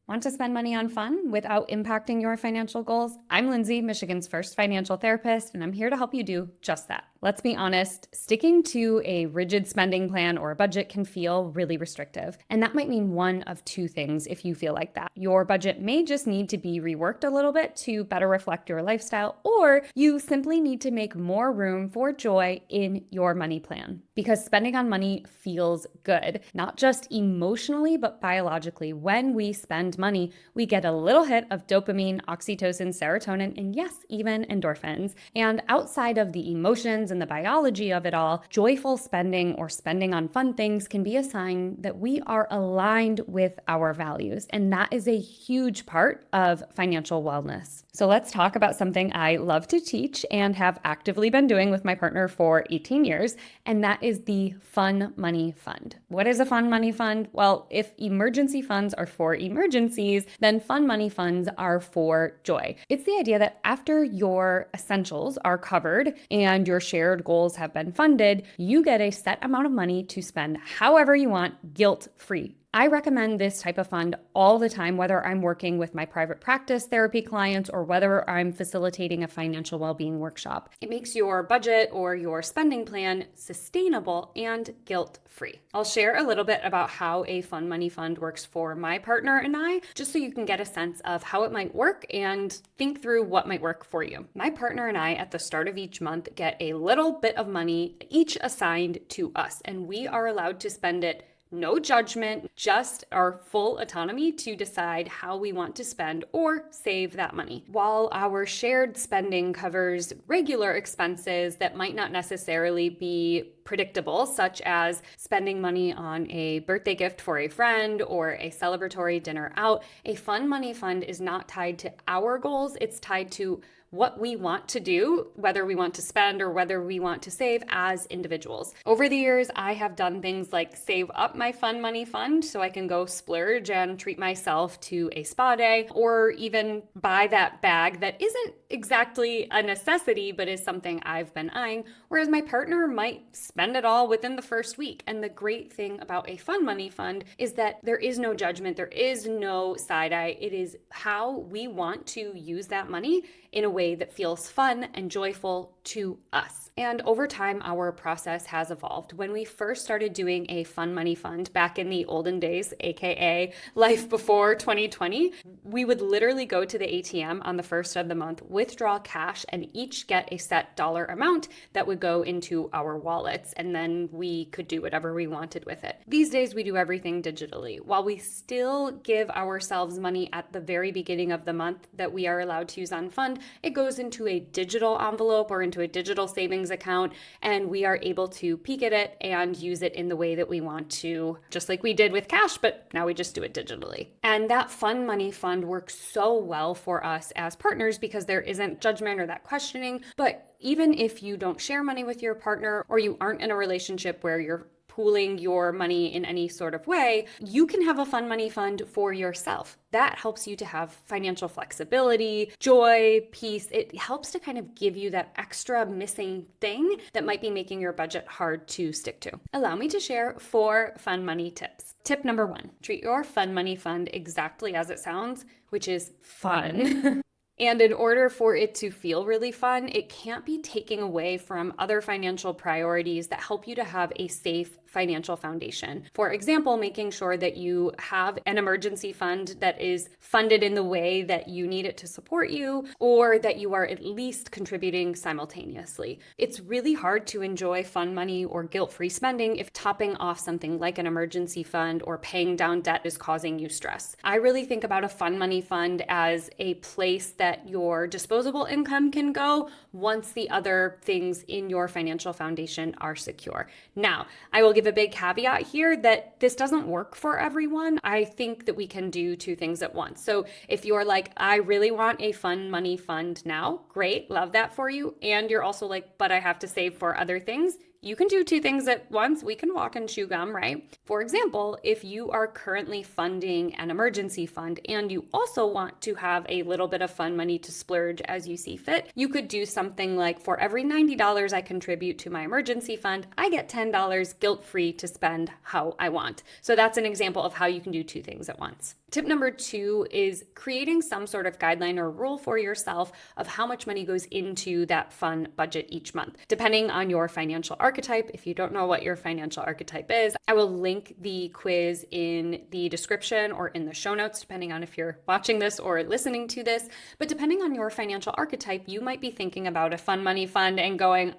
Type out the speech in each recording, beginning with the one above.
Want to spend money on fun without impacting your financial goals? I'm Lindsay, Michigan's first financial therapist, and I'm here to help you do just that. Let's be honest, sticking to a rigid spending plan or a budget can feel really restrictive. And that might mean one of two things if you feel like that. Your budget may just need to be reworked a little bit to better reflect your lifestyle, or you simply need to make more room for joy in your money plan. Because spending on money feels good, not just emotionally, but biologically. When we spend money, we get a little hit of dopamine, oxytocin, serotonin, and yes, even endorphins. And outside of the emotions and the biology of it all, joyful spending or spending on fun things can be a sign that we are aligned with our values. And that is a huge part of financial wellness. So let's talk about something I love to teach and have actively been doing with my partner for 18 years, and that is the Fun Money Fund. What is a fun money fund? Well, if emergency funds are for emergencies, then fun money funds are for joy. It's the idea that after your essentials are covered and your shared goals have been funded, you get a set amount of money to spend however you want, guilt-free. I recommend this type of fund all the time, whether I'm working with my private practice therapy clients or whether I'm facilitating a financial well-being workshop. It makes your budget or your spending plan sustainable and guilt-free. I'll share a little bit about how a fun money fund works for my partner and I, just so you can get a sense of how it might work and think through what might work for you. My partner and I, at the start of each month, get a little bit of money each assigned to us, and we are allowed to spend it. No judgment, just our full autonomy to decide how we want to spend or save that money. While our shared spending covers regular expenses that might not necessarily be predictable, such as spending money on a birthday gift for a friend or a celebratory dinner out, a fun money fund is not tied to our goals. It's tied to what we want to do, whether we want to spend or whether we want to save as individuals. Over the years, I have done things like save up my fun money fund so I can go splurge and treat myself to a spa day, or even buy that bag that isn't exactly a necessity, but is something I've been eyeing, whereas my partner might spend it all within the first week. And the great thing about a fun money fund is that there is no judgment, there is no side eye. It is how we want to use that money in a way that feels fun and joyful to us. And over time, our process has evolved. When we first started doing a fun money fund back in the olden days, aka life before 2020, we would literally go to the ATM on the first of the month, withdraw cash, and each get a set dollar amount that would go into our wallets, and then we could do whatever we wanted with it. These days, we do everything digitally. While we still give ourselves money at the very beginning of the month that we are allowed to use on fund, it goes into a digital envelope or into a digital savings account, and we are able to peek at it and use it in the way that we want to, just like we did with cash, but now we just do it digitally. And that fun money fund works so well for us as partners because there isn't judgment or that questioning. But even if you don't share money with your partner, or you aren't in a relationship where you're pooling your money in any sort of way, you can have a fun money fund for yourself. That helps you to have financial flexibility, joy, peace. It helps to kind of give you that extra missing thing that might be making your budget hard to stick to. Allow me to share 4 fun money tips. Tip number 1, treat your fun money fund exactly as it sounds, which is fun. And in order for it to feel really fun, it can't be taking away from other financial priorities that help you to have a safe financial foundation. For example, making sure that you have an emergency fund that is funded in the way that you need it to support you, or that you are at least contributing simultaneously. It's really hard to enjoy fun money or guilt-free spending if topping off something like an emergency fund or paying down debt is causing you stress. I really think about a fun money fund as a place that your disposable income can go once the other things in your financial foundation are secure. Now, I will give a big caveat here that this doesn't work for everyone. I think that we can do 2 things at once. So if you're like, I really want a fun money fund now, great, love that for you. And you're also like, but I have to save for other things. You can do two things at once. We can walk and chew gum, right? For example, if you are currently funding an emergency fund and you also want to have a little bit of fun money to splurge as you see fit, you could do something like, for every $90 I contribute to my emergency fund, I get $10 guilt-free to spend how I want. So that's an example of how you can do two things at once. Tip number 2 is creating some sort of guideline or rule for yourself of how much money goes into that fun budget each month. Depending on your financial archetype, if you don't know what your financial archetype is, I will link the quiz in the description or in the show notes, depending on if you're watching this or listening to this. But depending on your financial archetype, you might be thinking about a fun money fund and going,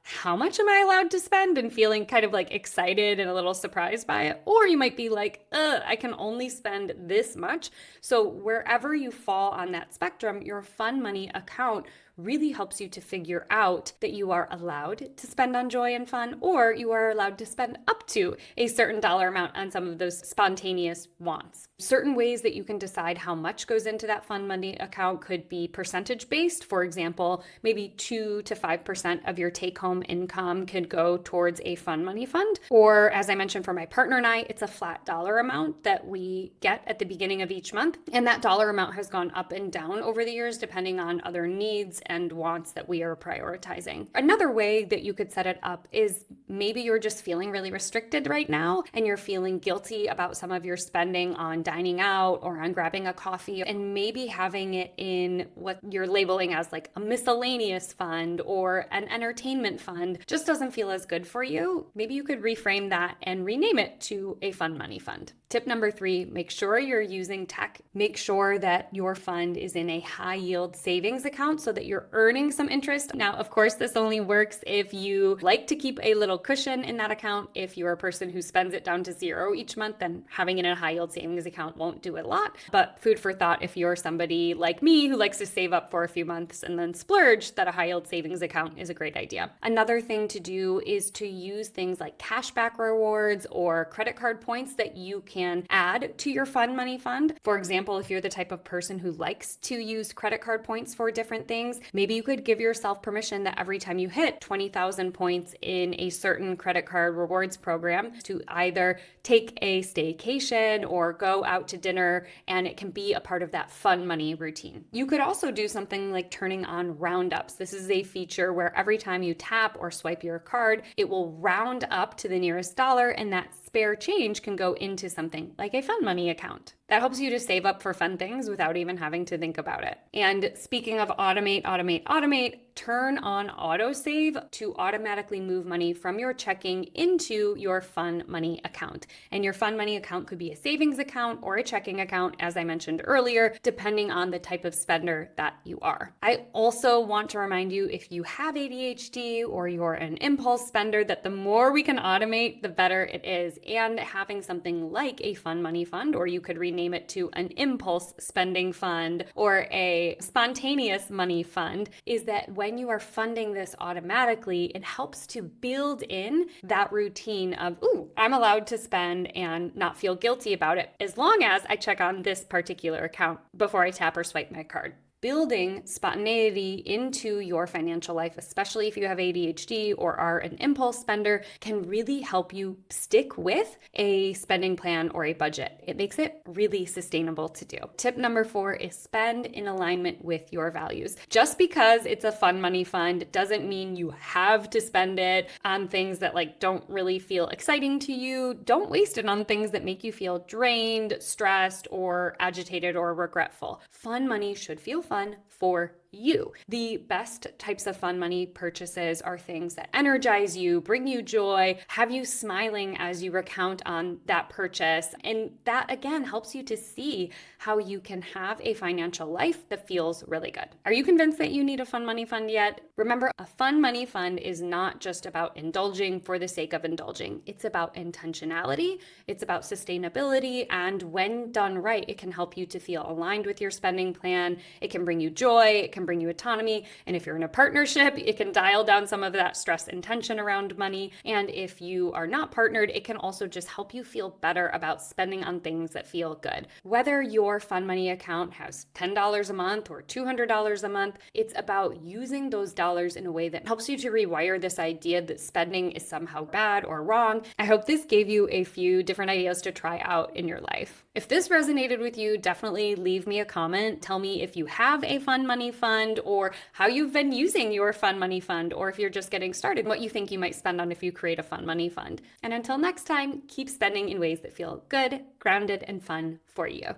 how much am I allowed to spend? And feeling kind of like excited and a little surprised by it. Or you might be like, I can only spend this much. So wherever you fall on that spectrum, your fun money account really helps you to figure out that you are allowed to spend on joy and fun, or you are allowed to spend up to a certain dollar amount on some of those spontaneous wants. Certain ways that you can decide how much goes into that fun money account could be percentage based. For example, maybe 2 to 5% of your take-home income could go towards a fun money fund. Or as I mentioned for my partner and I, it's a flat dollar amount that we get at the beginning of each month. And that dollar amount has gone up and down over the years depending on other needs and wants that we are prioritizing. Another way that you could set it up is maybe you're just feeling really restricted right now and you're feeling guilty about some of your spending on dining out or on grabbing a coffee, and maybe having it in what you're labeling as like a miscellaneous fund or an entertainment fund just doesn't feel as good for you. Maybe you could reframe that and rename it to a fun money fund. Tip number 3, make sure you're using tech. Make sure that your fund is in a high yield savings account so that you're earning some interest. Now, of course, this only works if you like to keep a little cushion in that account. If you're a person who spends it down to zero each month, then having it in a high yield savings account won't do a lot. But food for thought, if you're somebody like me who likes to save up for a few months and then splurge, that a high yield savings account is a great idea. Another thing to do is to use things like cashback rewards or credit card points that you can add to your fun money fund. For example, if you're the type of person who likes to use credit card points for different things, maybe you could give yourself permission that every time you hit 20,000 points in a certain credit card rewards program to either take a staycation or go out to dinner, and it can be a part of that fun money routine. You could also do something like turning on roundups. This is a feature where every time you tap or swipe your card, it will round up to the nearest dollar, and that spare change can go into something like a fun money account. That helps you to save up for fun things without even having to think about it. And speaking of automate, turn on autosave to automatically move money from your checking into your fun money account. And your fun money account could be a savings account or a checking account, as I mentioned earlier, depending on the type of spender that you are. I also want to remind you, if you have ADHD or you're an impulse spender, that the more we can automate, the better it is. And having something like a fun money fund, or you could rename it to an impulse spending fund or a spontaneous money fund, is that when you are funding this automatically, it helps to build in that routine of, I'm allowed to spend and not feel guilty about it as long as I check on this particular account before I tap or swipe my card. Building spontaneity into your financial life, especially if you have ADHD or are an impulse spender, can really help you stick with a spending plan or a budget. It makes it really sustainable to do. Tip number 4 is spend in alignment with your values. Just because it's a fun money fund doesn't mean you have to spend it on things that don't really feel exciting to you. Don't waste it on things that make you feel drained, stressed, or agitated or regretful. Fun money should feel fun for you. The best types of fun money purchases are things that energize you, bring you joy, have you smiling as you recount on that purchase. And that again helps you to see how you can have a financial life that feels really good. Are you convinced that you need a fun money fund yet? Remember, a fun money fund is not just about indulging for the sake of indulging. It's about intentionality, it's about sustainability, and when done right, it can help you to feel aligned with your spending plan. It can bring you joy, it can can bring you autonomy. And if you're in a partnership, it can dial down some of that stress and tension around money. And if you are not partnered, it can also just help you feel better about spending on things that feel good. Whether your fun money account has $10 a month or $200 a month, it's about using those dollars in a way that helps you to rewire this idea that spending is somehow bad or wrong. I hope this gave you a few different ideas to try out in your life. If this resonated with you, definitely leave me a comment. Tell me if you have a fun money fund or how you've been using your fun money fund, or if you're just getting started, what you think you might spend on if you create a fun money fund. And until next time, keep spending in ways that feel good, grounded, and fun for you.